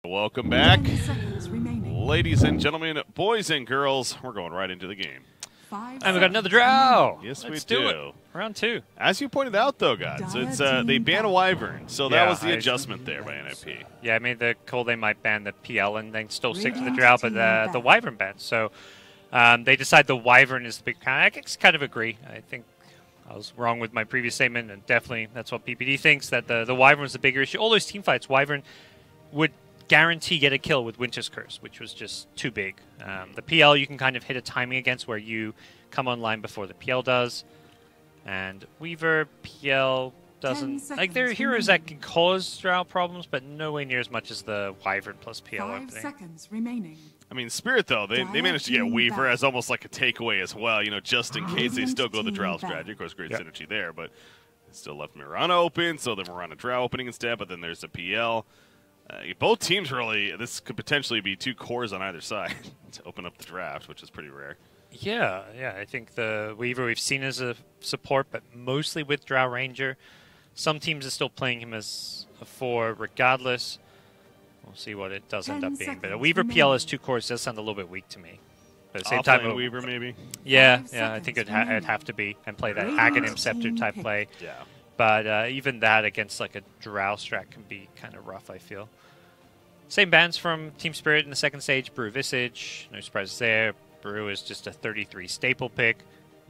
Welcome back, 10 seconds remaining. ladies and gentlemen, boys and girls. We're going right into the game. 5 And we got another draw. Yes, Let's we do do. it. Round 2. As you pointed out, though, guys, it's they ban a Wyvern, so that Yeah, was the adjustment there by NIP. Yeah, I made the call they might ban the PL and then still stick to the Drow, but the Wyvern ban. So they decide the Wyvern is the big kind. I kind of agree. I think I was wrong with my previous statement, and definitely that's what PPD thinks, that the Wyvern is the bigger issue. All those team fights, Wyvern would guarantee get a kill with Winter's Curse, which was just too big. The PL you can kind of hit a timing against where you come online before the PL does. And Weaver, PL doesn't... Like, there are heroes that can cause Drow problems, but nowhere near as much as the Wyvern plus PL 5 opening. seconds remaining. I mean, Spirit, though, they managed to get Weaver as almost like a takeaway as well, you know, just in case they still go the Drow strategy. Of course, great synergy there, but still left Mirana open, so the Mirana Drow opening instead, but then there's the PL. Both teams really, this could potentially be 2 cores on either side to open up the draft, which is pretty rare. Yeah, I think the Weaver we've seen as a support, but mostly with Drow Ranger. Some teams are still playing him as a 4 regardless. We'll see what it does end up being. But a Weaver PL as 2 cores does sound a little bit weak to me. But at the same time, Weaver maybe? Yeah, I think it'd have to be, and play that Aghanim Scepter type play. Yeah. But even that against like a Drow strat can be kind of rough, I feel. Same bans from Team Spirit in the second stage. Brew Visage, no surprises there. Brew is just a 33 staple pick.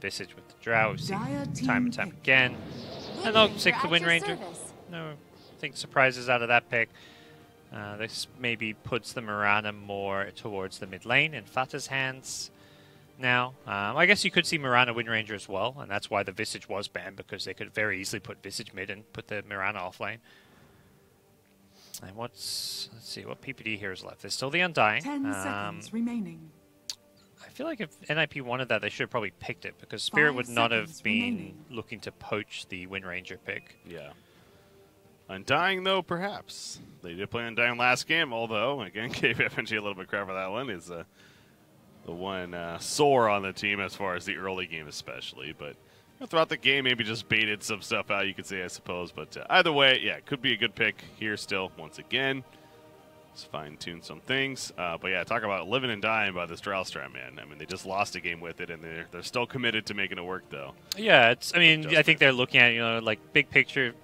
Visage with the Drow, we've seen time and time again. And they'll stick to Wind Ranger. No, I think surprises out of that pick. This maybe puts the Mirana more towards the mid lane in Fata's hands now. I guess you could see Mirana Wind Ranger as well, and that's why the Visage was banned, because they could very easily put Visage mid and put the Mirana off lane. And let's see what PPD here is left. There's still the Undying. 10 seconds remaining. I feel like if NIP wanted that, they should have probably picked it, because Spirit would not have been looking to poach the Wind Ranger pick. Yeah. Undying, though, perhaps. They did play Undying last game, although, again, gave FNG a little bit of crap for that one. Is the one sore on the team as far as the early game especially. But throughout the game, maybe just baited some stuff out, you could say, I suppose. But either way, yeah, it could be a good pick here still, once again. Let's fine-tune some things. But yeah, talk about living and dying by this Drow strat, man. I mean, they just lost a game with it, and they're still committed to making it work, though. Yeah, I think they're looking at, like, big picture,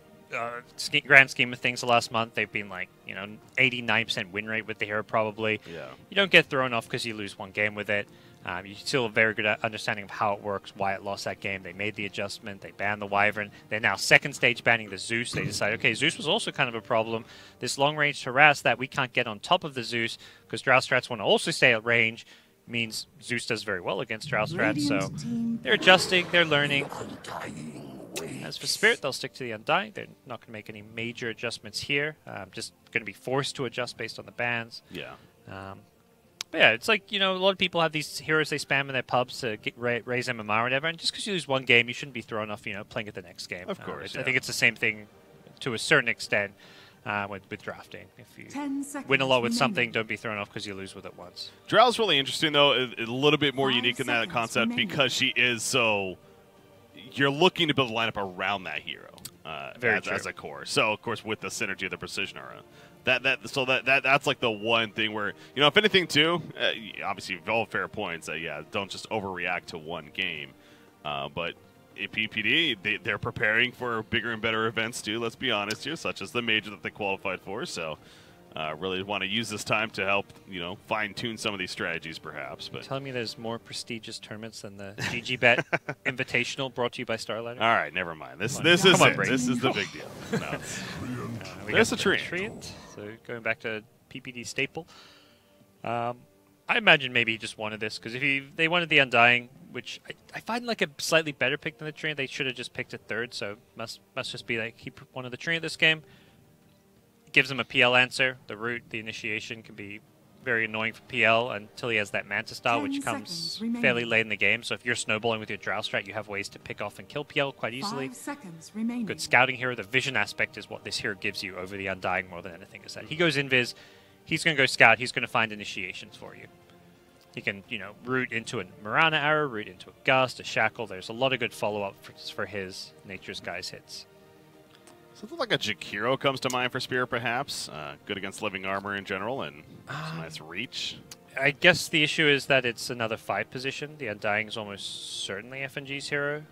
grand scheme of things the last month. They've been, like, 89% win rate with the hero, probably. Yeah. You don't get thrown off because you lose one game with it. You still have a very good understanding of how it works, why it lost that game. They made the adjustment. They banned the Wyvern. They're now second stage banning the Zeus. They decided, okay, Zeus was also kind of a problem. This long-range harass that we can't get on top of the Zeus because Drow strats want to also stay at range means Zeus does very well against Drow strats. So they're adjusting. They're learning. As for Spirit, they'll stick to the Undying. They're not going to make any major adjustments here. Just going to be forced to adjust based on the bans. Yeah. But yeah, it's like, a lot of people have these heroes they spam in their pubs to raise MMR or whatever, and just because you lose one game, you shouldn't be thrown off, playing it the next game. Of course, I think it's the same thing to a certain extent with drafting. If you win a lot with something, don't be thrown off because you lose with it once. Drow's really interesting, though, a little bit more unique in that concept because she is so... You're looking to build a lineup around that hero as a core. So, of course, with the synergy of the Precision Aura. That's like the one thing where, if anything, too, obviously, all fair points, don't just overreact to one game. But at PPD, they're preparing for bigger and better events, too, let's be honest here, such as the major that they qualified for. So, really want to use this time to help, fine-tune some of these strategies, perhaps. But telling me there's more prestigious tournaments than the GG.Bet Invitational brought to you by Starlighter? All right, never mind. This is the big deal. No. There's a treant. So going back to PPD staple, I imagine maybe he just wanted this because if they wanted the Undying, which I find like a slightly better pick than the treant, they should have just picked it third. So must just be like he wanted the treant this game. Gives him a PL answer. The root, the initiation can be very annoying for PL until he has that Manta style, which comes fairly late in the game. So if you're snowballing with your Drow strat, you have ways to pick off and kill PL quite easily. 5 seconds remaining. Good scouting hero. The vision aspect is what this hero gives you over the Undying more than anything. Is that he goes invis, he's going to go scout, he's going to find initiations for you. He can, root into a Mirana arrow, root into a Gust, a Shackle. There's a lot of good follow-up for his Nature's Guise hits. Something like a Jakiro comes to mind for Spirit, perhaps. Good against living armor in general, and some nice reach. I guess the issue is that it's another 5 position. The Undying is almost certainly FNG's hero.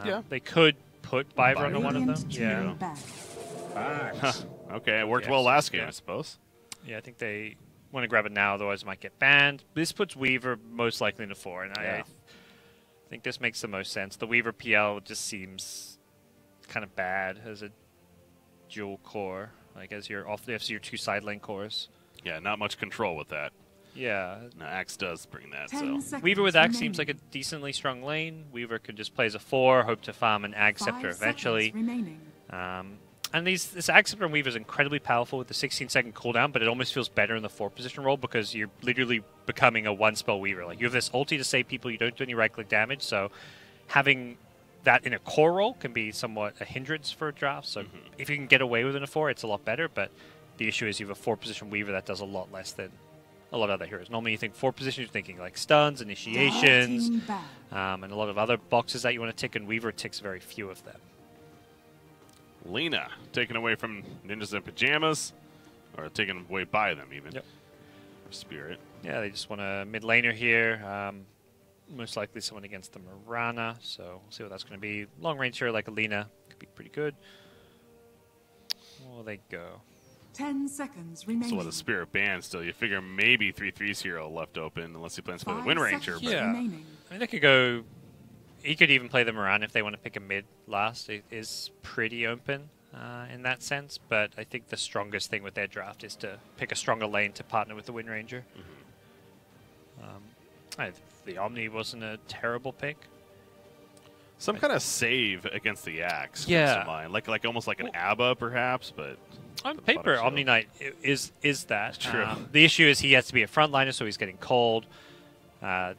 Yeah. They could put Byron on one of them. Radiant Yeah. Tree back. Okay, it worked Yeah, well last yeah. game, I suppose. Yeah, I think they want to grab it now, otherwise it might get banned. This puts Weaver most likely into 4, and Yeah. I think this makes the most sense. The Weaver PL just seems kind of bad as a dual core, like as your 2 side lane cores. Yeah, not much control with that. Yeah. No, Axe does bring that, 10 so. seconds Weaver with Axe remaining. seems like a decently strong lane. Weaver could just play as a 4, hope to farm an Ag 5 Scepter seconds eventually. remaining. And this Ag Scepter on Weaver is incredibly powerful with the 16-second cooldown, but it almost feels better in the 4 position role because you're literally becoming a 1-spell Weaver. Like, you have this ulti to save people, you don't do any right-click damage, so having that in a core role can be somewhat a hindrance for a draft. So if you can get away with it in a 4, it's a lot better, but the issue is you have a 4-position Weaver that does a lot less than a lot of other heroes. Normally you think 4 positions, you're thinking like stuns, initiations, Team back. and a lot of other boxes that you want to tick, and Weaver ticks very few of them. Lena, taken away from Ninjas in Pyjamas, or taken away by them, even. Yep. For Spirit. Yeah, they just want a mid laner here. Most likely someone against the Mirana, so we'll see what that's going to be. Long range here like Alina could be pretty good. Where will they go? 10 seconds remaining. So with a Spirit ban still, you figure maybe 3-3's hero left open, unless he plans to play the 5 Wind Ranger. seconds But Yeah. remaining. I mean, they could go. He could even play the Mirana if they want to pick a mid last. It is pretty open in that sense, but I think the strongest thing with their draft is to pick a stronger lane to partner with the Wind Ranger. The Omni wasn't a terrible pick. some kind of save against the Axe comes Yeah. to mind. Like almost like an ABBA, perhaps, but... On the paper, Punisher. Omni Knight is that. True. The issue is he has to be a frontliner, so he's getting cold.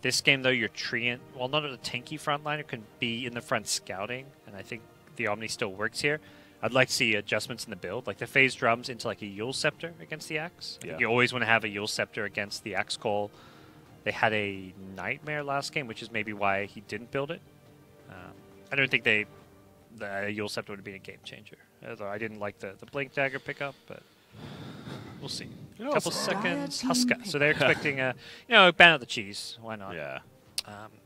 This game, though, your Treant, while not a tanky frontliner, can be in the front scouting, and I think the Omni still works here. I'd like to see adjustments in the build, like the phase drums into like a Yule Scepter against the Axe. I think Yeah. you always want to have a Yule Scepter against the Axe Call. They had a Nightmare last game, which is maybe why he didn't build it. I don't think the Yule Scepter would be a game changer. Although I didn't like the Blink Dagger pickup, but we'll see. You know, Couple it's- seconds, Dire team Huska. pick. So they're expecting a, ban out the cheese. Why not? Yeah.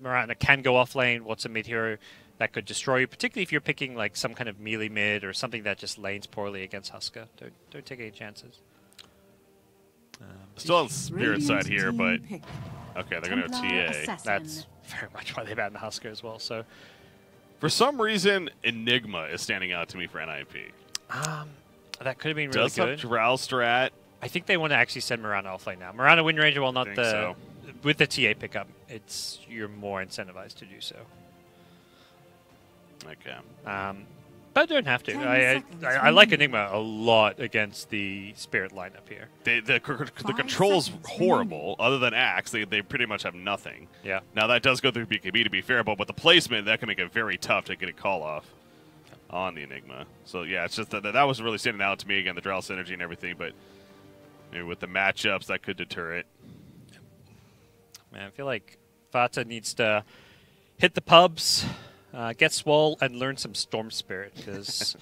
Mirana can go off lane. What's a mid hero that could destroy you? Particularly if you're picking like some kind of melee mid or something that just lanes poorly against Huska. Don't take any chances. Still on Spirit side here, team but... pick. Okay, they're going to go Templar TA. Assassin. That's very much why they banned the Huska as well. So For some reason, Enigma is standing out to me for NIP. that could have been really Does have good. Drow strat. I think they want to actually send Mirana offlane now. Mirana Wind Ranger, while not Think the so. with the TA pickup, you're more incentivized to do so. Okay. But don't have to. 10 I seconds like remaining. Enigma a lot against the Spirit lineup here. The 5 control's seconds horrible. Other than Axe, they pretty much have nothing. Yeah. Now, that does go through BKB to be fair, but with the placement, that can make it very tough to get a call off on the Enigma. So, yeah, it's just that was really standing out to me. Again, the Drow synergy and everything, but maybe with the matchups, that could deter it. Man, I feel like Fata needs to hit the pubs, get swole, and learn some Storm Spirit, because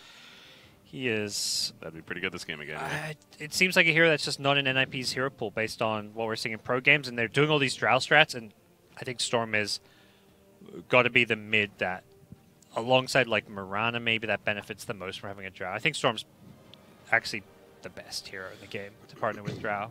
he is... That'd be pretty good this game again. Yeah. It seems like a hero that's just not in NIP's hero pool based on what we're seeing in pro games, and they're doing all these Drow strats, and I think Storm is got to be the mid that, alongside like Mirana, maybe that benefits the most from having a Drow. I think Storm's actually the best hero in the game to partner with Drow,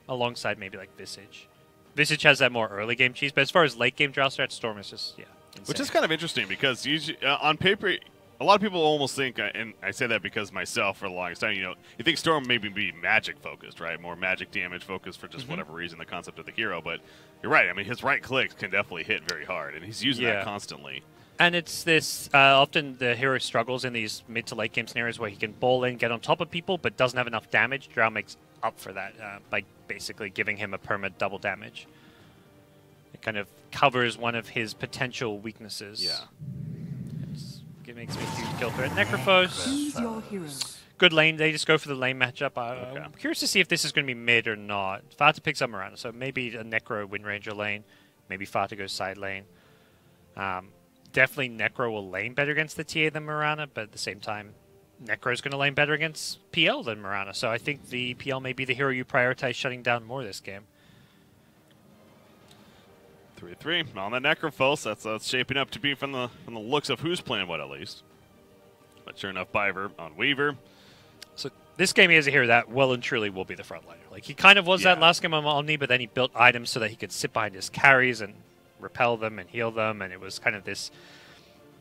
alongside maybe like Visage. Visage has that more early game cheese, but as far as late game Drow strats, Storm is just, insane. Which is kind of interesting because usually, on paper, a lot of people almost think, and I say that because myself for the longest time, you think Storm maybe be magic focused, right? More magic damage focused for just whatever reason, the concept of the hero. But you're right. I mean, his right clicks can definitely hit very hard, and he's using that constantly. And it's this, often the hero struggles in these mid to late game scenarios where he can ball in, get on top of people, but doesn't have enough damage. Drow makes up for that by basically giving him a perma double damage. It kind of covers one of his potential weaknesses. Yeah. It makes me a huge kill threat. Necrophos, Choose your hero. good lane. They just go for the lane matchup. Okay. I'm curious to see if this is going to be mid or not. Fata picks up Mirana, so maybe a Necro Wind Ranger lane. Maybe Fata goes side lane. Definitely Necro will lane better against the TA than Mirana, but at the same time, Necro's going to lane better against PL than Mirana, so I think the PL may be the hero you prioritize shutting down more this game. 3-3 on the Necrophos. That's shaping up to be from the looks of who's playing what, at least. But sure enough, Biver on Weaver. So this game he has a hero that well and truly will be the frontliner. Like, he kind of was that last game on Omni, but then he built items so that he could sit behind his carries and repel them and heal them, and it was kind of this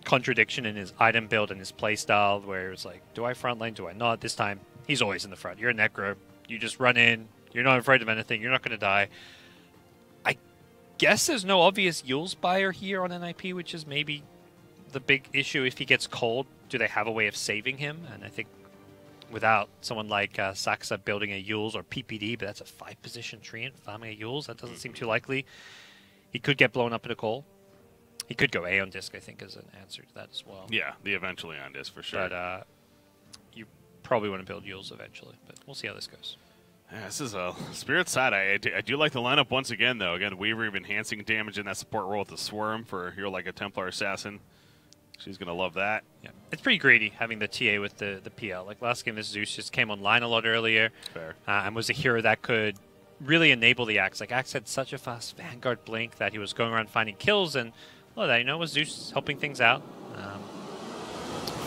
contradiction in his item build and his playstyle where it was like, do I frontline, do I not? This time, he's always in the front. You're a Necro. You just run in. You're not afraid of anything. You're not going to die. I guess there's no obvious Yule's buyer here on NIP, which is maybe the big issue. If he gets cold, do they have a way of saving him? And I think without someone like Saxa building a Yule's or PPD, but that's a 5-position treant farming a Yule's, that doesn't seem too likely. He could get blown up in a call. He could go A on disc, I think, as an answer to that as well. Yeah, the eventually on disc for sure. But you probably want to build Yules eventually, but we'll see how this goes. Yeah, this is a Spirit side. I do like the lineup once again, though. Again, Weaver enhancing damage in that support role with the Swarm for a hero like a Templar Assassin. She's going to love that. Yeah, it's pretty greedy having the TA with the PL. Like last game, this Zeus just came online a lot earlier. Fair. And was a hero that could really enable the Axe. Like, Axe had such a fast Vanguard blink that he was going around finding kills, and well, that, you know, was Zeus helping things out.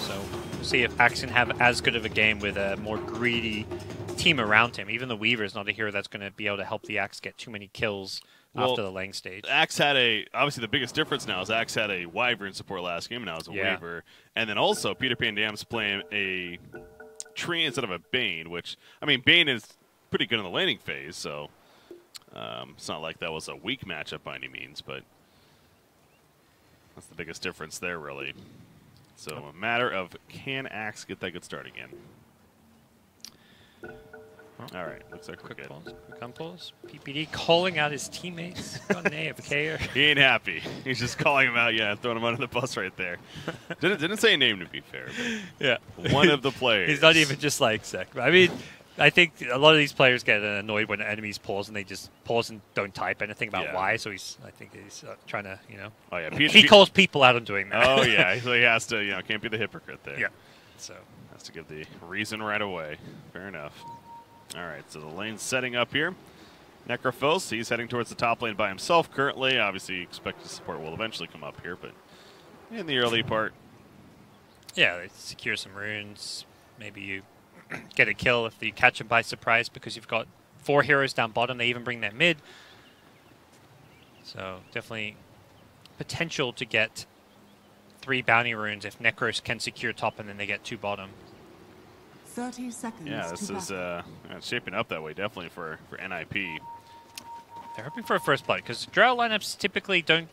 So we'll see if Axe can have as good of a game with a more greedy team around him. Even the Weaver is not a hero that's going to be able to help the Axe get too many kills after the lane stage. Axe had obviously the biggest difference now is Axe had a Wyvern support last game, and now it's a Weaver. And then also Peter Pan Dam's playing a Tree instead of a Bane, which, I mean, Bane is pretty good in the laning phase, so it's not like that was a weak matchup by any means, but that's the biggest difference there, really. So a matter of, can Axe get that good start again? All right, looks like we're good. Quick unpause. PPD calling out his teammates. Got an AFK. He ain't happy. He's just calling him out, throwing him under the bus right there. Didn't say a name, to be fair. But one of the players. He's not even just like Sec. I mean, I think a lot of these players get annoyed when enemies pause and they just pause and don't type anything about why. So I think he's trying to, Oh yeah, he calls people out on doing that. Oh yeah, so he has to, can't be the hypocrite there. Yeah. So has to give the reason right away. Fair enough. All right, so the lane's setting up here. Necrophos, he's heading towards the top lane by himself currently. Obviously, expected support will eventually come up here, but in the early part. Yeah, they secure some runes. Maybe you get a kill if you catch him by surprise because you've got 4 heroes down bottom. They even bring their mid. So definitely potential to get 3 bounty runes if Necros can secure top and then they get 2 bottom. 30 seconds. Yeah, this is shaping up that way, definitely for NIP. They're hoping for a first blood because Drow lineups typically don't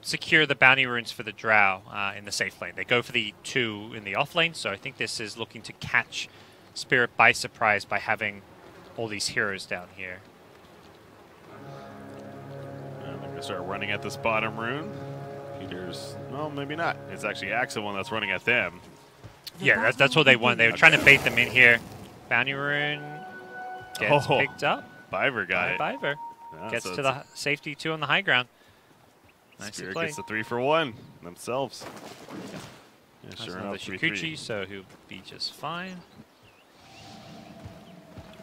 secure the bounty runes for the Drow in the safe lane. They go for the 2 in the off lane, so I think this is looking to catch Spirit by surprise by having all these heroes down here. They're going to start running at this bottom rune. Peter's, well, maybe not. It's actually Axe the one that's running at them. Yeah, that's what they want. They were trying to bait them in here. Bounty rune gets picked up. Biver got it. Biver gets to the safety 2 on the high ground. Nice Spirit play. gets the 3 for 1 themselves. Yeah, sure enough, the Shikuchi, so he'll be just fine.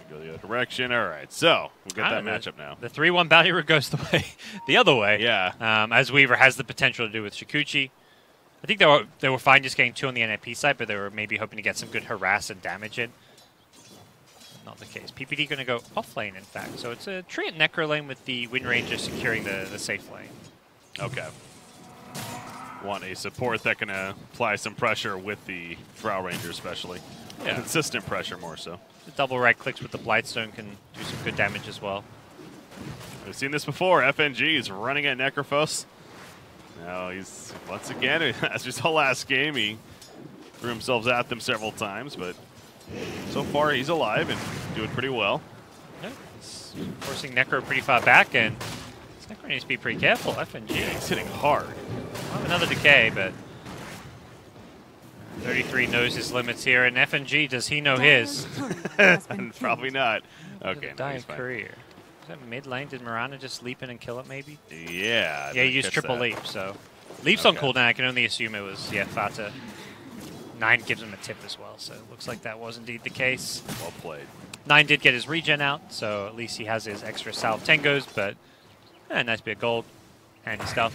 Go the other direction. All right, so we'll get that matchup now. The 3-1 bounty rune goes the other way. Yeah. As Weaver has the potential to do with Shikuchi. I think they were fine just getting 2 on the NIP side, but they were maybe hoping to get some good harass and damage in. Not the case. PPD going to go off lane, in fact. So it's a Treant Necro lane with the Wind Ranger securing the safe lane. Okay. Want a support that can apply some pressure with the Drow Ranger especially. Yeah. Consistent pressure more so. The double right clicks with the Blightstone can do some good damage as well. We've seen this before. FNG is running at Necrophos. Now he's, once again, as we saw last game, he threw himself at them several times, but so far he's alive and doing pretty well. Yeah, he's forcing Necro pretty far back, and Necro needs to be pretty careful. FNG. Yeah, he's hitting hard. We'll have another decay, but 33 knows his limits here, and FNG, does he know his? Probably not. Okay, no, dire career. Is that mid lane? Did Mirana just leap in and kill it, maybe? Yeah. Yeah, he used triple leap, so. Leap's on cooldown. I can only assume it was, Fata 9 gives him a tip as well, so it looks like that was indeed the case. Well played. 9 did get his regen out, so at least he has his extra salve tangos, but nice bit of gold. Handy stuff.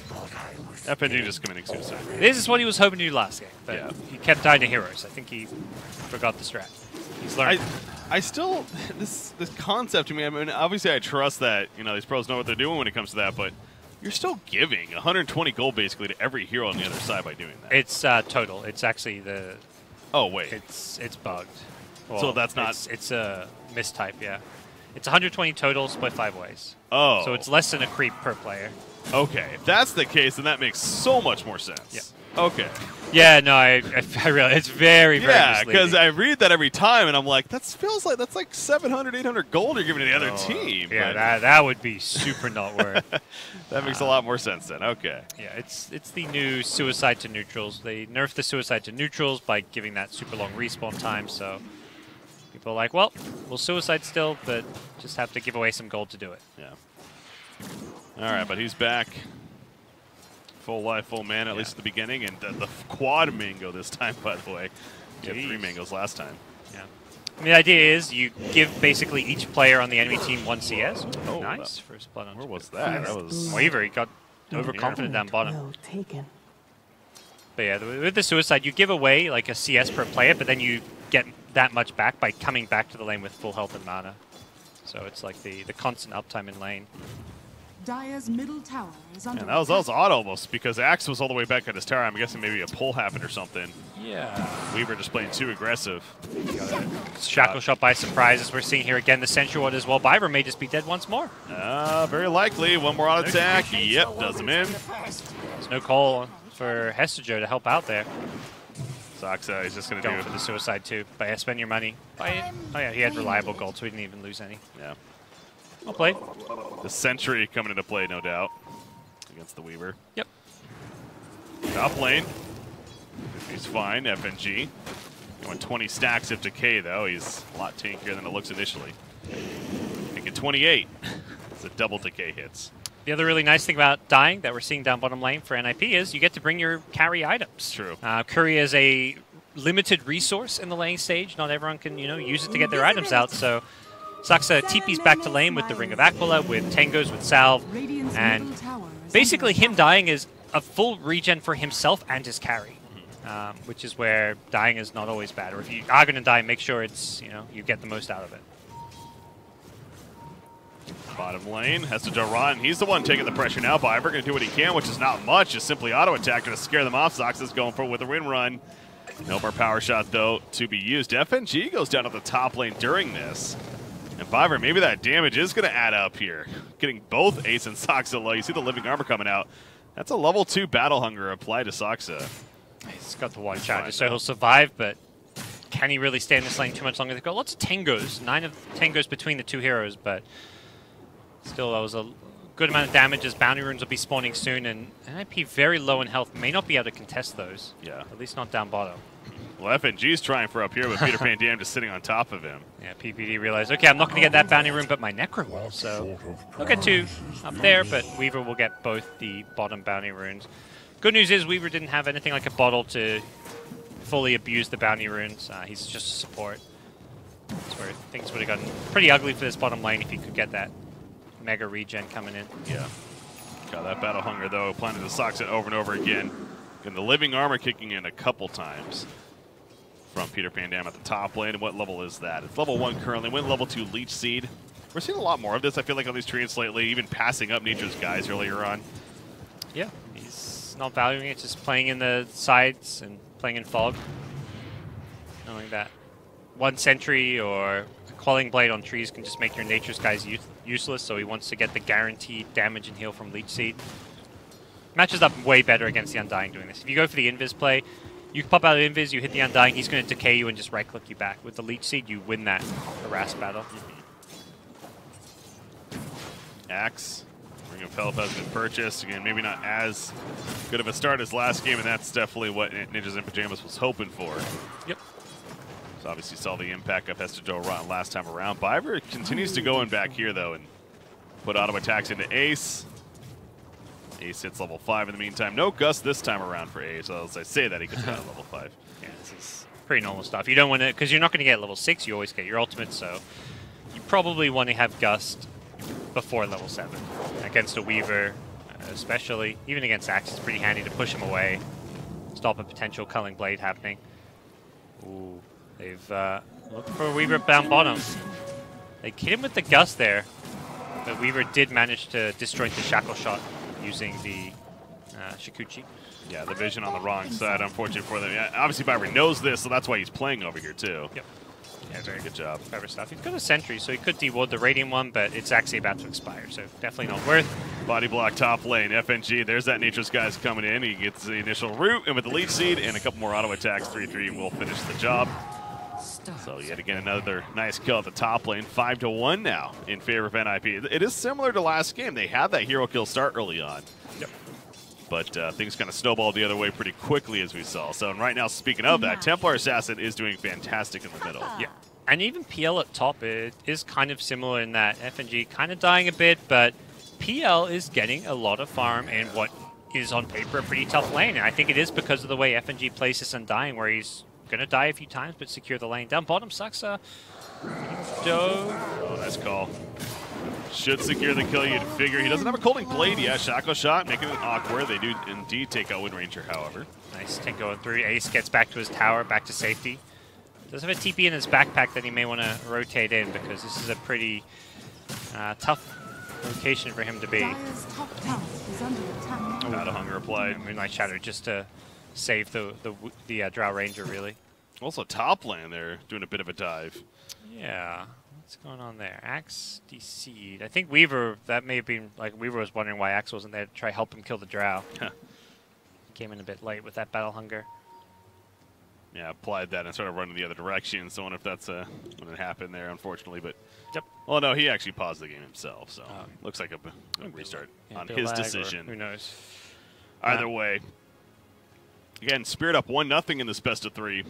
FNG just committing suicide. This is what he was hoping to do last game, but yeah. he kept dying to heroes. I think he forgot the strat. He's learned. I still, this concept to me, I mean, obviously I trust that, you know, these pros know what they're doing when it comes to that, but you're still giving 120 gold basically to every hero on the other side by doing that. It's total. It's actually the... Oh, wait. It's bugged. Well, so that's not... It's a mistype, yeah. It's 120 total split 5 ways. Oh. So it's less than a creep per player. Okay. If that's the case, then that makes so much more sense. Yeah. Okay. Yeah, no, I really, it's very, very yeah, because because I read that every time, and I'm like, that feels like that's like 700, 800 gold you're giving to the other team. Yeah, that would be super not worth. That makes a lot more sense then. Okay. Yeah, it's the new suicide to neutrals. They nerfed the suicide to neutrals by giving that super long respawn time, so people are like, well, we'll suicide still, but just have to give away some gold to do it. Yeah. All right, but he's back. Full life, full mana, at least at the beginning, and the quad mango this time, by the way. You had 3 mangoes last time. Yeah. I mean, the idea is you give basically each player on the enemy team 1 CS. Oh, nice. First blood on where was that? That was... Waver, he got overconfident down bottom. But yeah, with the suicide, you give away like a CS per player, but then you get that much back by coming back to the lane with full health and mana. So it's like the constant uptime in lane. Dire's middle tower is under that was odd almost, because Axe was all the way back at his tower. I'm guessing maybe a pull happened or something. Yeah. Weaver just playing too aggressive. Shackle shot by surprise, as we're seeing here again. The Sentry Ward as well. Byver may just be dead once more. Very likely. One more on attack. Yep, does him in. There's no call for Hestejo to help out there. Soxa is just going to go for the suicide too. But yeah, spend your money. Oh yeah, he had reliable gold, so he didn't even lose any. Yeah. Well played. The Sentry coming into play, no doubt, against the Weaver. Yep. Top lane. He's fine, FNG. Going 20 stacks up to K, though. He's a lot tankier than it looks initially. Making 28. It's a double decay hits. The other really nice thing about dying that we're seeing down bottom lane for NIP is you get to bring your carry items. True. Curry is a limited resource in the lane stage. Not everyone can, use it to get their items out, so... Soxa TP's back to lane with the Ring of Aquila, with Tangos, with Salve, and basically him dying is a full regen for himself and his carry, which is where dying is not always bad. Or if you are going to die, make sure it's, you get the most out of it. Bottom lane, Hestejo Rotten. He's the one taking the pressure now. Byver going to do what he can, which is not much, just simply auto-attack to scare them off. Soxa's going for it with a win run. No more power shot, though, to be used. FNG goes down to the top lane during this. And Byver, maybe that damage is going to add up here. Getting both Ace and Soxa low. You see the living armor coming out. That's a level 2 battle hunger applied to Soxa. He's got the one charge, so he'll survive, but can he really stay in this lane too much longer? They've got lots of Tangos. 9 of Tangos between the 2 heroes, but still that was a good amount of damage as bounty runes will be spawning soon, and NIP very low in health, may not be able to contest those. Yeah. At least not down bottom. Well, FNG's trying for up here, but Peter Pan Dam just sitting on top of him. Yeah, PPD realized, okay, I'm not going to get that bounty rune, but my Necro will. So we'll get 2 up there, but Weaver will get both the bottom bounty runes. Good news is Weaver didn't have anything like a bottle to fully abuse the bounty runes. He's just a support. That's where things would have gotten pretty ugly for this bottom lane if he could get that mega regen coming in. Yeah. Got that battle hunger, though, planted the Soxa over and over again. And the living armor kicking in a couple times from Peter Pan Dam at the top lane. And what level is that? It's level 1 currently. Went level 2 Leech Seed. We're seeing a lot more of this, I feel like, on these trees lately, even passing up Nature's guys earlier on. Yeah, he's not valuing it, just playing in the sides and playing in fog. Knowing that 1 sentry or a Quelling Blade on trees can just make your Nature's guys useless, so he wants to get the guaranteed damage and heal from Leech Seed. Matches up way better against the Undying doing this. If you go for the Invis play, you pop out of Invis, you hit the Undying, he's going to decay you and just right-click you back. With the Leech Seed, you win that harass battle. Axe, Ring of Help has been purchased. Again, maybe not as good of a start as last game, and that's definitely what Ninjas in Pyjamas was hoping for. Yep. So obviously saw the impact of Hestejo Rotten last time around. Byver continues to go in back here, though, and put auto attacks into Ace. Ace hits level 5 in the meantime. No Gust this time around for Ace. So as I say that, he gets down to level 5. Yeah, this is pretty normal stuff. You don't want to, because you're not going to get level 6. You always get your ultimate, so you probably want to have Gust before level 7 against a Weaver, especially. Even against Axe, it's pretty handy to push him away, stop a potential Culling Blade happening. Ooh, they've looked for a Weaver down bottom. They hit him with the Gust there, but Weaver did manage to disjoint the Shackle Shot using the Shikuchi. Yeah, the vision on the wrong side, unfortunate for them. Yeah, obviously, Byron knows this, so that's why he's playing over here, too. Yep. Yeah, very good job. Clever stuff. He's got a Sentry, so he could deward the Radiant one, but it's actually about to expire, so definitely not worth. Body block top lane, FNG. There's that Nature's Guys coming in. He gets the initial root, and with the leech seed and a couple more auto attacks, 3-3 will finish the job. So yet again, another nice kill at the top lane. 5-1 now in favor of NIP. It is similar to last game. They had that hero kill start early on. Yep. But things kind of snowballed the other way pretty quickly, as we saw. So right now, speaking of that, Templar Assassin is doing fantastic in the middle. Yeah. And even PL at top, it is kind of similar in that FNG kind of dying a bit, but PL is getting a lot of farm in what is on paper a pretty tough lane. And I think it is because of the way FNG plays this Undying, where he's going to die a few times, but secure the lane. Down bottom, Saxa. Oh, nice call. Should secure the kill, you'd figure. He doesn't have a Culling Blade yet. Shackle Shot, making it awkward. They do indeed take out Wind Ranger, however. Nice 10 going through. Ace gets back to his tower, back to safety. Does have a TP in his backpack that he may want to rotate in, because this is a pretty tough location for him to be. Battle Hunger applied. Moonlight Shatter just to save the Drow Ranger, really. Also top lane there, doing a bit of a dive. Yeah. What's going on there? Axe DC'd. I think Weaver, that may have been, like, Weaver was wondering why Axe wasn't there to try help him kill the Drow. Huh. Came in a bit late with that Battle Hunger. Yeah, applied that and started running the other direction. So I wonder if that's when it happened there, unfortunately. But yep. Well, no, he actually paused the game himself. So looks like a restart on his decision. Who knows? Either way. Again, Spirit up 1-0 in this best of 3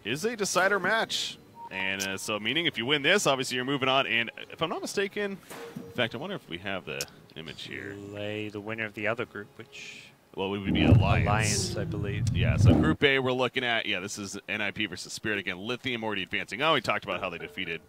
is a decider match. And so meaning if you win this, obviously you're moving on. And if I'm not mistaken, in fact, I wonder if we have the image here. Play the winner of the other group, which... Well, it would be Alliance. Alliance, I believe. Yeah, so Group A we're looking at, yeah, this is NIP versus Spirit again. Lithium already advancing. Oh, we talked about how they defeated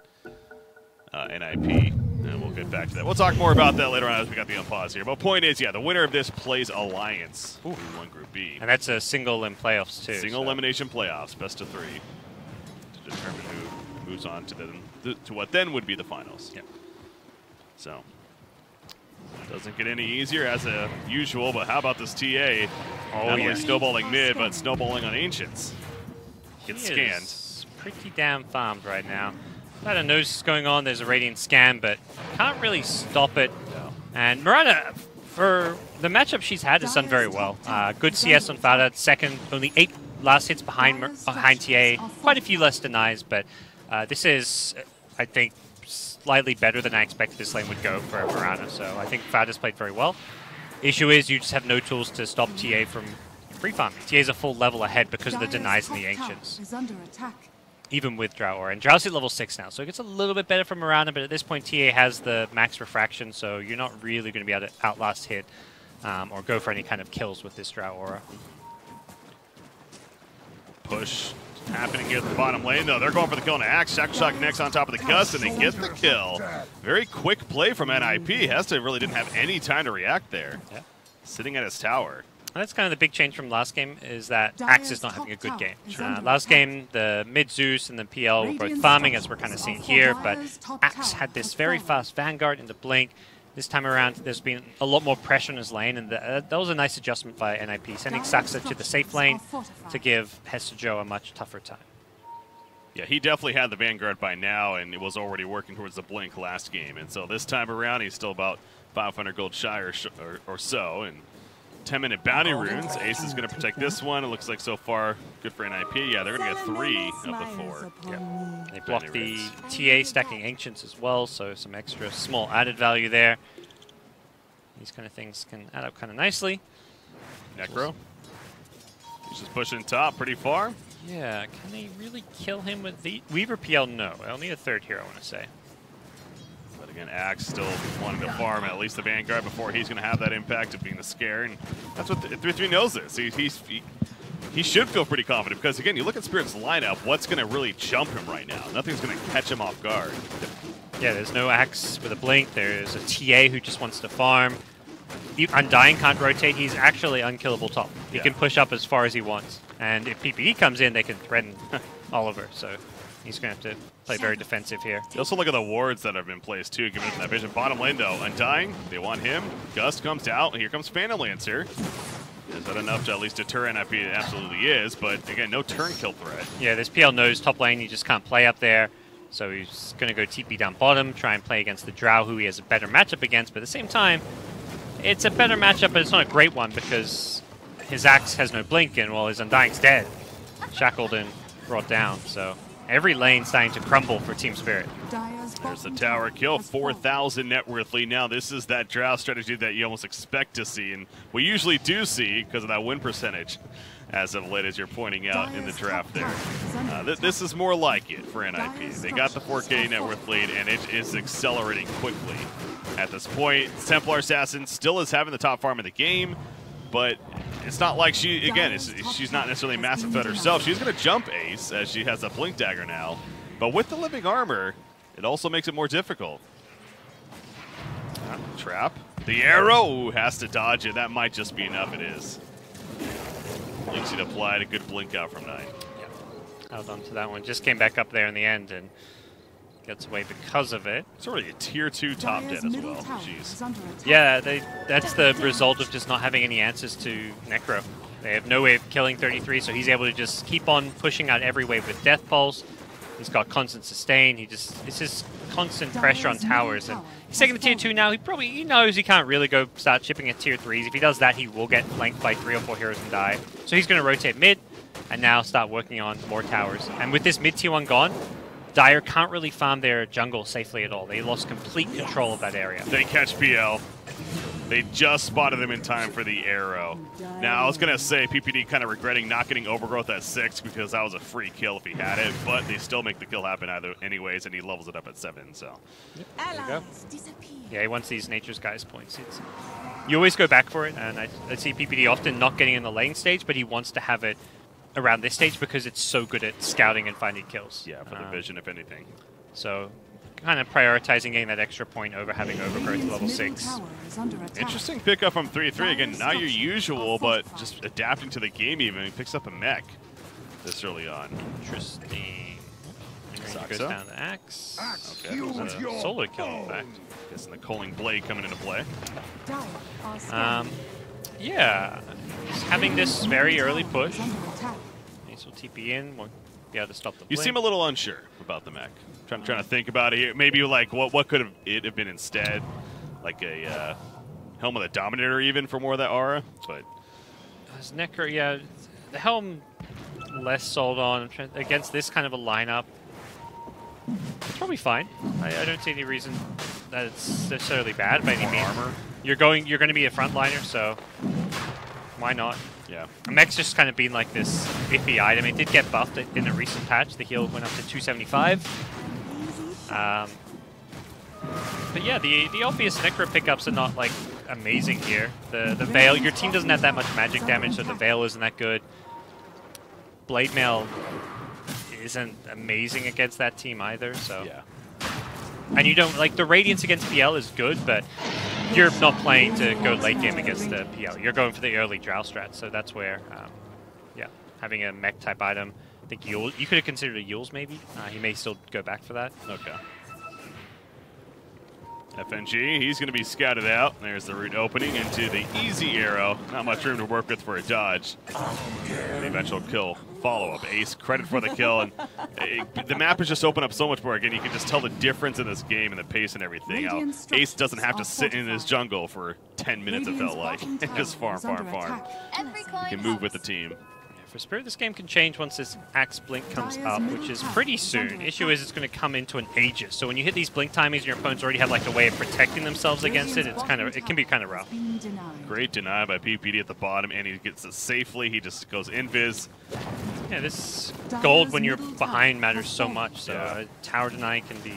NIP, and we'll get back to that. We'll talk more about that later on as we got the unpause here. But point is, yeah, the winner of this plays Alliance, who won Group B. And that's a single in playoffs, too. Single elimination playoffs, best of 3, to determine who moves on to what then would be the finals. Yep. So... doesn't get any easier as usual, but how about this TA? Not only snowballing mid, but snowballing on Ancients. Gets scanned. Pretty damn farmed right now. I don't know what's going on. There's a Radiant scan, but can't really stop it. No. And Miranda, for the matchup she's had, has done very well. Good CS on Fada. Second, only 8 last hits behind TA. Quite a few less denies, but this is, I think, slightly better than I expected this lane would go for Miranda. So I think Fada's played very well. Issue is you just have no tools to stop TA from free farming. TA's a full level ahead because of the denies and the Ancients. Even with Drow Aura. And Drow's at level 6 now, so it gets a little bit better for Miranda, but at this point TA has the max refraction, so you're not really going to be able to outlast hit or go for any kind of kills with this Drow Aura. Push happening here at the bottom lane, though. They're going for the kill on Axe. Shackle Shot connects on top of the Gust, and they get the kill. Very quick play from NIP. Hesta really didn't have any time to react there. Yeah. Sitting at his tower. And that's kind of the big change from last game, is that Axe is not having a good game. Last game, the mid Zeus and the PL were both farming, as we're kind of seeing here, but Axe had this very fast Vanguard into Blink. This time around, there's been a lot more pressure on his lane, and that was a nice adjustment by NIP, sending Saxa to the safe lane to give Hesta Joe a much tougher time. Yeah, he definitely had the Vanguard by now, and it was already working towards the Blink last game. And so this time around, he's still about 500 gold shy or so, and 10-minute bounty runes. Ace is going to protect this one. It looks like so far good for NIP. Yeah, they're going to get 3 of the 4. Yeah. They block the TA stacking Ancients as well, so some extra small added value there. These kind of things can add up kind of nicely. Necro. He's just pushing top pretty far. Yeah, can they really kill him with the Weaver PL? No, only a third hero, I want to say. But Again, Axe still wanting to farm at least the Vanguard before he's going to have that impact of being the scare. And that's what 3-3 knows this. He should feel pretty confident because, again, you look at Spirit's lineup, what's going to really jump him right now? Nothing's going to catch him off guard. Yeah, there's no Axe with a blink. There's a TA who just wants to farm. Undying can't rotate. He's actually unkillable top. He can push up as far as he wants. And if PPD comes in, they can threaten Oliver. So he's going to have to play very defensive here. You also look at the wards that have been placed, too, given that vision. Bottom lane, though, Undying, they want him. Gust comes out. Here comes Phantom Lancer. Is that enough to at least deter NIP? It absolutely is, but again, no turn kill threat. Yeah, this PL knows top lane, he just can't play up there. So he's going to go TP down bottom, try and play against the Drow, who he has a better matchup against. But at the same time, it's a better matchup, but it's not a great one because his Axe has no blink, and well, his Undying's dead. Shackled and brought down, so every lane starting to crumble for Team Spirit. There's the tower kill, 4,000 net worth lead. Now this is that Drow strategy that you almost expect to see, and we usually do see because of that win percentage as of late, as you're pointing out in the draft there. This is more like it for NIP. They got the 4K net worth lead, and it is accelerating quickly at this point. Templar Assassin still is having the top farm in the game, but it's not like she's not necessarily a massive threat herself. She's going to jump Ace as she has a Blink Dagger now, but with the living armor, it also makes it more difficult. Trap. The arrow has to dodge it. That might just be enough. It is. Blinks it applied. A good blink out from 9. Yeah. Held on to that one. Just came back up there in the end and gets away because of it. It's already a tier 2 top dead as well. Jeez. Yeah, that's the result of just not having any answers to Necro. They have no way of killing 33, so he's able to just keep on pushing out every wave with Death Pulse. He's got constant sustain. It's just constant pressure on towers, and he's taking the tier 2 now. He knows he can't really go start chipping at tier 3s. If he does that, he will get flanked by 3 or 4 heroes and die. So he's going to rotate mid and now start working on more towers. And with this mid tier 1 gone, Dire can't really farm their jungle safely at all. They lost complete control of that area. They catch BL. They just spotted them in time for the arrow. Now, I was going to say PPD kind of regretting not getting Overgrowth at 6 because that was a free kill if he had it, but they still make the kill happen anyways, and he levels it up at 7. So there you go. Yeah, he wants these Nature's Guys points. You always go back for it, and I see PPD often not getting in the lane stage, but he wants to have it around this stage because it's so good at scouting and finding kills. Yeah, for the vision, if anything. So kind of prioritizing getting that extra point over having Overgrowth level 6. Interesting pickup from 3-3. Again, not your usual, but just adapting to the game even. He picks up a mech this early on. Interesting. Goes down to Axe. Okay, it was a solo kill, in fact. Guessing the Coaling Blade coming into play. Yeah, he's having this very early push. Ace will TP in, won't be able to stop the blink. You seem a little unsure about the mech. Trying to think about it here. Maybe like what could it have been instead? Like a Helm of the Dominator even for more of that aura? But as Necro, yeah, the Helm less sold on against this kind of a lineup. It's probably fine. I don't see any reason that it's necessarily bad by any means. Armor. You're going to be a frontliner, so why not? Yeah. Mech's just kind of been like this iffy item. It did get buffed in a recent patch. The heal went up to 275. But yeah, the obvious Necro pickups are not like amazing here. The Veil, your team doesn't have that much magic damage, so the Veil isn't that good. Blade Mail isn't amazing against that team either, so. Yeah. And you don't, like, the Radiance against PL is good, but you're not playing to go late game against the PL. You're going for the early Drow strat, so that's where, yeah, having a mech type item. I think you could have considered a Yules maybe. He may still go back for that. Okay. FNG, he's going to be scouted out. There's the route opening into the easy arrow. Not much room to work with for a dodge. The eventual kill follow-up. Ace, credit for the kill. And the map has just opened up so much more. Again, you can just tell the difference in this game and the pace and everything. How Ace doesn't have to sit in his jungle for 10 minutes, it felt like. Just farm. He can move with the team. For Spirit, this game can change once this Axe Blink comes up, which is pretty soon. Issue is it's going to come into an Aegis. So when you hit these Blink timings and your opponents already have like a way of protecting themselves against it, it can be kind of rough. Great deny by PPD at the bottom, and he gets it safely. He just goes invis. Yeah, this gold when you're behind matters so much. So tower deny can be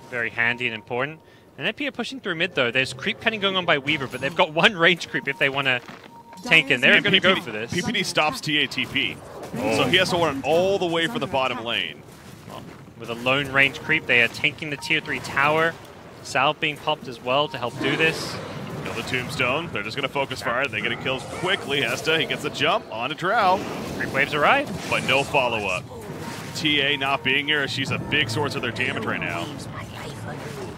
very handy and important. NIP are pushing through mid, though. There's creep cutting going on by Weaver, but they've got one range creep if they want to tank in. They're going to go for this. PPD stops TATP, so he has to run all the way for the bottom lane. Well, with a lone range creep, they are tanking the tier 3 tower. Salve being popped as well to help do this. Kill the tombstone. They're just going to focus fire. They get a kill quickly. Hesta, he gets a jump on a Drow. Creep waves arrive. But no follow-up. TA not being here, she's a big source of their damage right now.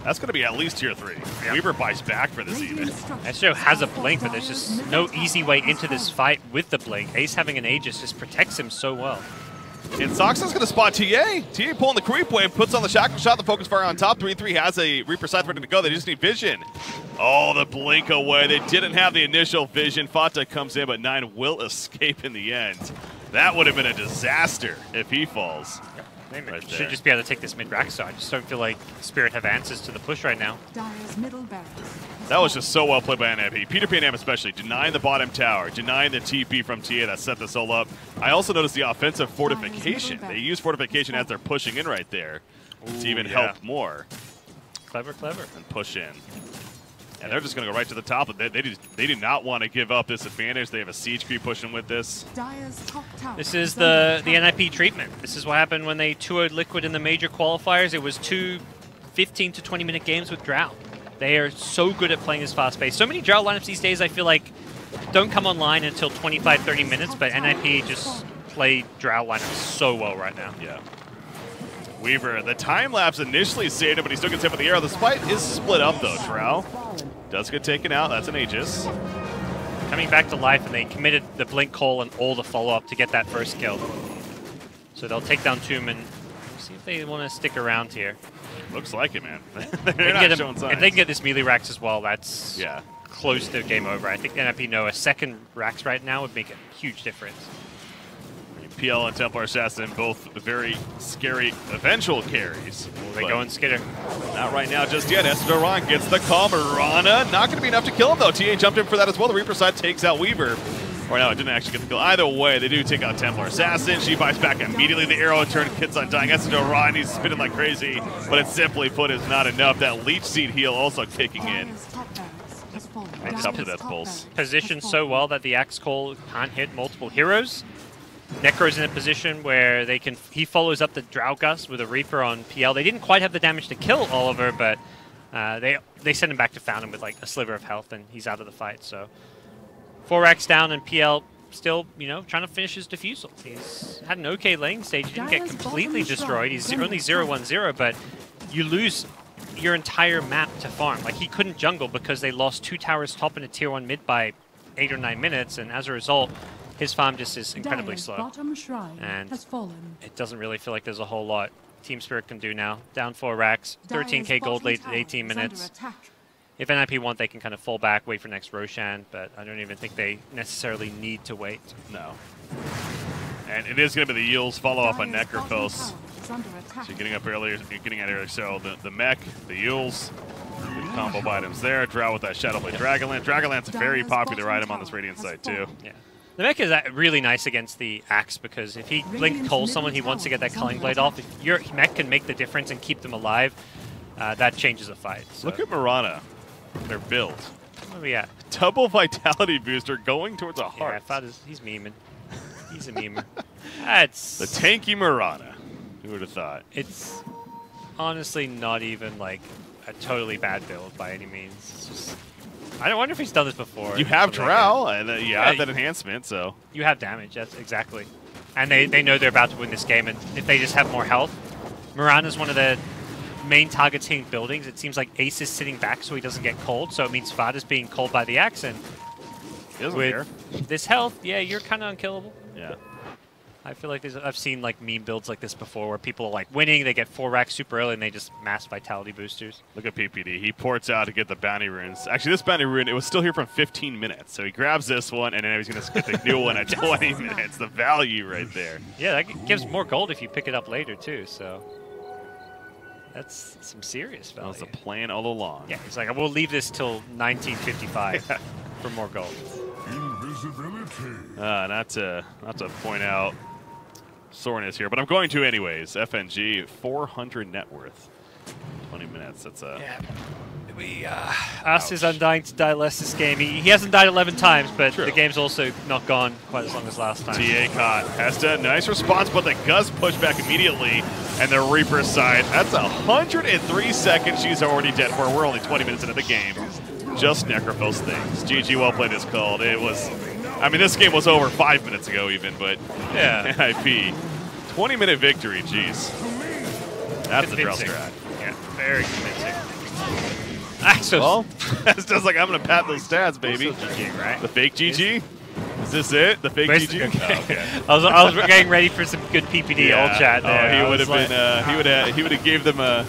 That's going to be at least tier 3. Yeah. Weaver buys back for this even. Astro has a blink, but there's just no easy way into this fight with the blink. Ace having an Aegis just protects him so well. And Soxa's going to spot TA. TA pulling the creep wave, puts on the shackle shot, the focus fire on top. 3-3 has a Reaper side ready to go. They just need vision. Oh, the blink away. They didn't have the initial vision. Fata comes in, but 9 will escape in the end. That would have been a disaster if he falls. They should just be able to take this mid-rack, so I just don't feel like Spirit have answers to the push right now. That was just so well played by NIP. Peter Pan especially, denying the bottom tower, denying the TP from TA that set this all up. I also noticed the offensive fortification. They use fortification as they're pushing in right there to even help more. Clever, clever. And push in. And they're just going to go right to the top. They do not want to give up this advantage. They have a siege creep pushing with this. This is the NIP treatment. This is what happened when they 2-0'd Liquid in the major qualifiers. It was 2 15 to 20-minute games with Drow. They are so good at playing this fast pace. So many Drow lineups these days, I feel like, don't come online until 25, 30 minutes, but NIP just play Drow lineups so well right now. Yeah. Weaver, the time lapse initially saved him, but he still gets hit with the arrow. The fight is split up though. Drow does get taken out. That's an Aegis. Coming back to life, and they committed the blink call and all the follow-up to get that first kill. So they'll take down Tomb and see if they want to stick around here. Looks like it, man. They're not showing signs. If they can get this melee racks as well, that's close to game over. I think NIP know a second racks right now would make a huge difference. PL and Templar Assassin, both very scary eventual carries. They go and skitter. Not right now just yet. Esdoran gets the call. Mirana, not going to be enough to kill him, though. TA jumped in for that as well. The Reaper side takes out Weaver. Or no, it didn't actually get the kill. Either way, they do take out Templar Assassin. She buys back immediately. The arrow turn hits on dying. Esdoran, he's spinning like crazy, but it simply put is not enough. That Leech Seed heal also kicking in. And up to that pulse. Positioned so well that the Axe Call can't hit multiple heroes. Necro's in a position where he follows up the Drow Gust with a Reaper on PL. They didn't quite have the damage to kill Oliver, but they send him back to Fountain with like a sliver of health, and he's out of the fight. So 4 racks down, and PL still, trying to finish his defusal. He's had an okay lane stage. He didn't get completely destroyed. He's only 0-1-0, but you lose your entire map to farm. Like, he couldn't jungle because they lost 2 towers top and a tier 1 mid by 8 or 9 minutes, and as a result, his farm just is incredibly slow, and it doesn't really feel like there's a whole lot Team Spirit can do now. Down 4 racks, 13k gold late at 18 minutes. If NIP want, they can kind of fall back, wait for next Roshan, but I don't even think they necessarily need to wait. No. And it is going to be the Eels follow up on Necrophos. So getting up earlier, getting out earlier. So the mech, the Eels, good combo items there. Drow with that Shadowblade Dragonlance. Dragonlance a very popular item on this Radiant side too. Yeah. The mech is really nice against the Axe because if he blink calls someone, he wants to get that Culling Blade off. If your mech can make the difference and keep them alive, that changes the fight. So. Look at Mirana, their build. Where are we at? Double Vitality Booster going towards a heart. Yeah, I thought he's memeing. He's a memer. That's the tanky Mirana. Who would have thought? It's honestly not even like a totally bad build by any means. It's just, I wonder if he's done this before. You have Drow, and you have that enhancement, so. You have damage, that's exactly. And they know they're about to win this game, and if they just have more health. Mirana's one of the main targets hitting buildings. It seems like Ace is sitting back so he doesn't get cold, so it means Vada's being cold by the Axe, and with this health, yeah, you're kind of unkillable. Yeah. I feel like I've seen like meme builds like this before where people are like winning, they get 4 racks super early, and they just mass vitality boosters. Look at PPD. He ports out to get the bounty runes. Actually, this bounty rune, it was still here from 15 minutes. So he grabs this one, and then he's going to get the new one at 20 minutes. The value right there. Yeah, that gives more gold if you pick it up later, too. So that's some serious value. That was the plan all along. Yeah, he's like, we'll leave this till 1955 for more gold. Not to point out soreness here, but I'm going to anyways. FNG, 400 net worth. 20 minutes. That's a We asked his Undying to die less this game. He hasn't died 11 times, but the game's also not gone quite as long as last time. TA caught. Hesta, nice response, but the Gus push back immediately. And the Reaper side, that's 103 seconds. She's already dead for. We're only 20 minutes into the game. Just Necrophos things. GG, well played is called. It was, I mean, this game was over 5 minutes ago even, but yeah. NIP. 20-minute victory, jeez. That's the drill strat. Yeah, very convincing. Well, that's just like, I'm going to pat those stats, baby. GG, right? The fake GG? Is this it? The fake GG? Okay. Oh, okay. I was getting ready for some good PPD all chat there. He would have been. He would have gave them a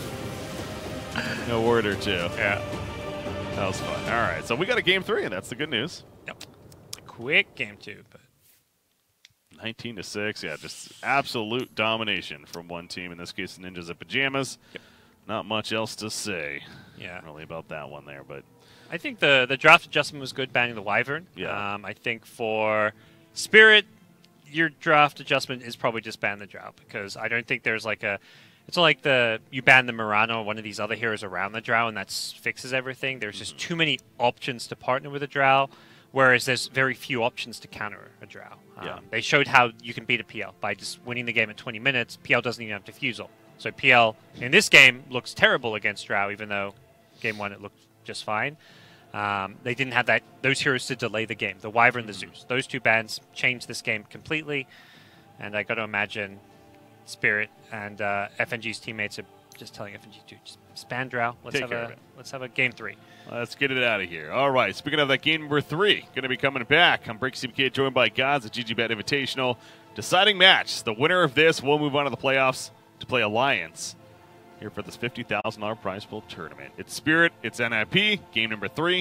word or two. Yeah. That was fun. All right, so we got a game 3, and that's the good news. Yep. Quick game 2, but 19-6. Yeah, just absolute domination from one team. In this case, the Ninjas at Pyjamas. Yep. Not much else to say. Yeah. Really about that one there, but I think the draft adjustment was good, banning the Wyvern. Yeah. I think for Spirit, your draft adjustment is probably just ban the Drow, because I don't think there's like a. It's not like you ban the Murano or one of these other heroes around the Drow and that fixes everything. There's just too many options to partner with a Drow, whereas there's very few options to counter a Drow. They showed how you can beat a PL by just winning the game in 20 minutes. PL doesn't even have Diffusal. So PL in this game looks terrible against Drow, even though game 1 it looked just fine. They didn't have those heroes to delay the game. The Wyvern, the Zeus. Those two bans changed this game completely. And I got to imagine Spirit and FNG's teammates are just telling FNG, dude, just ban Drow. Let's have a game 3. Let's get it out of here. All right, speaking of that, game number 3 going to be coming back. I'm BreakyCPK, joined by GoDz at GG.Bet Invitational. Deciding match. The winner of this will move on to the playoffs to play Alliance here for this $50,000 prize pool tournament. It's Spirit, it's NIP, game number 3.